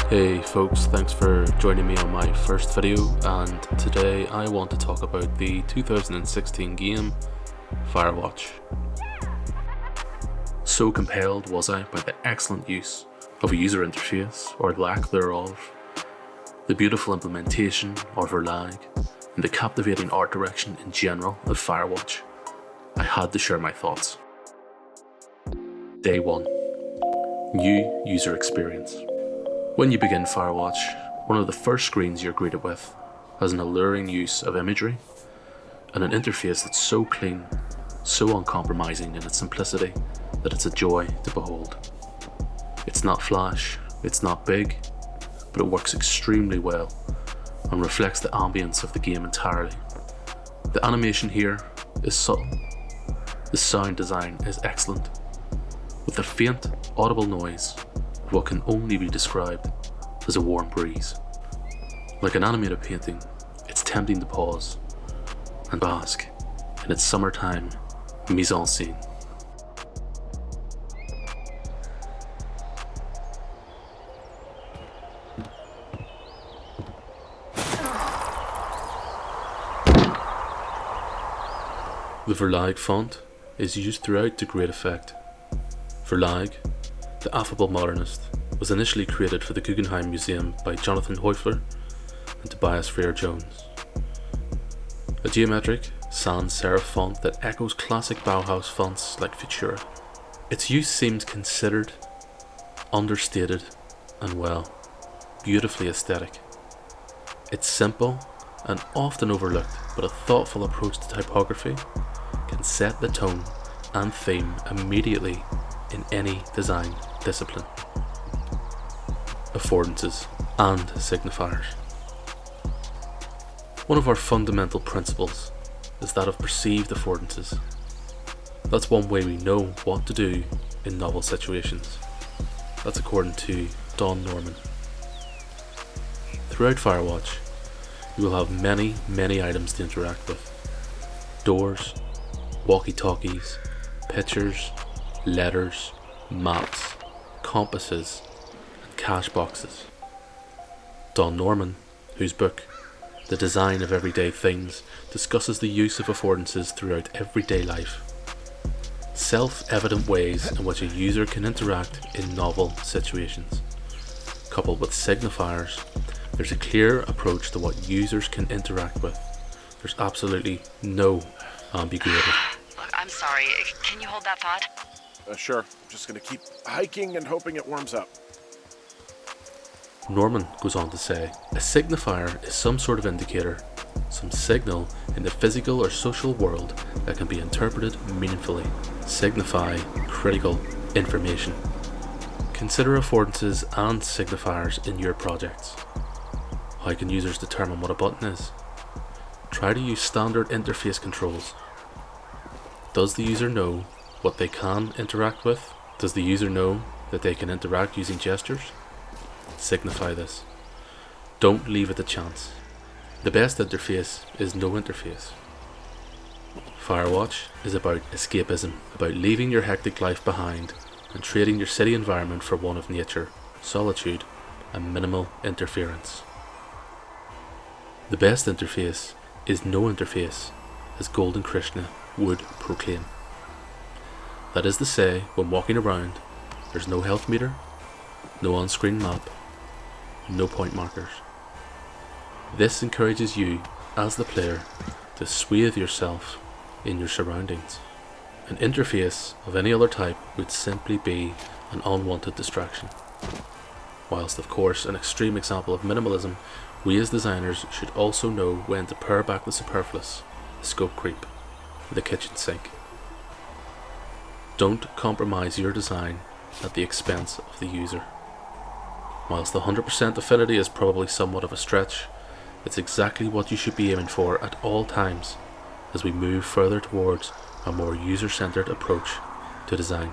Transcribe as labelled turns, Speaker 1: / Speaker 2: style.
Speaker 1: Hey folks, thanks for joining me on my first video, and today I want to talk about the 2016 game Firewatch. So compelled was I by the excellent use of a user interface, or lack thereof, the beautiful implementation or furloughed, and the captivating art direction in general of Firewatch. I had to share my thoughts. Day 1. New user experience. When you begin Firewatch, one of the first screens you're greeted with has an alluring use of imagery and an interface that's so clean, so uncompromising in its simplicity that it's a joy to behold. It's not flash, it's not big, but it works extremely well and reflects the ambience of the game entirely. The animation here is subtle. The sound design is excellent, with the faint, audible noise of what can only be described as a warm breeze. Like an animated painting, it's tempting to pause and bask in its summertime mise en scene. The furloughed font is used throughout to great effect. Furloughed, the affable modernist, was initially created for the Guggenheim Museum by Jonathan Hoifler and Tobias Freer-Jones. A geometric, sans serif font that echoes classic Bauhaus fonts like Futura. Its use seems considered, understated, and well, beautifully aesthetic. It's simple and often overlooked, but a thoughtful approach to typography can set the tone and theme immediately in any design discipline. Affordances and signifiers. One of our fundamental principles is that of perceived affordances. That's one way we know what to do in novel situations. That's according to Don Norman. Throughout Firewatch, you will have many items to interact with. Doors, walkie-talkies, pictures, letters, maps, compasses, and cash boxes. Don Norman, whose book, The Design of Everyday Things, discusses the use of affordances throughout everyday life. Self-evident ways in which a user can interact in novel situations. Coupled with signifiers, there's a clear approach to what users can interact with. There's absolutely no ambiguity.
Speaker 2: Look, I'm sorry. Can you hold that thought?
Speaker 3: Sure. Just gonna keep hiking and hoping it warms up.
Speaker 1: Norman goes on to say, a signifier is some sort of indicator, some signal in the physical or social world that can be interpreted meaningfully. Signify critical information. Consider affordances and signifiers in your projects. How can users determine what a button is? Try to use standard interface controls. Does the user know what they can interact with? Does the user know that they can interact using gestures? Signify this. Don't leave it to chance. The best interface is no interface. Firewatch is about escapism, about leaving your hectic life behind and trading your city environment for one of nature, solitude, and minimal interference. The best interface is no interface, as Golden Krishna would proclaim. That is to say, when walking around, there's no health meter, no on-screen map, no point markers. This encourages you, as the player, to swathe yourself in your surroundings. An interface of any other type would simply be an unwanted distraction. Whilst of course an extreme example of minimalism, we as designers should also know when to pare back the superfluous, the scope creep, the kitchen sink. Don't compromise your design at the expense of the user. Whilst the 100% affinity is probably somewhat of a stretch, it's exactly what you should be aiming for at all times as we move further towards a more user-centered approach to design.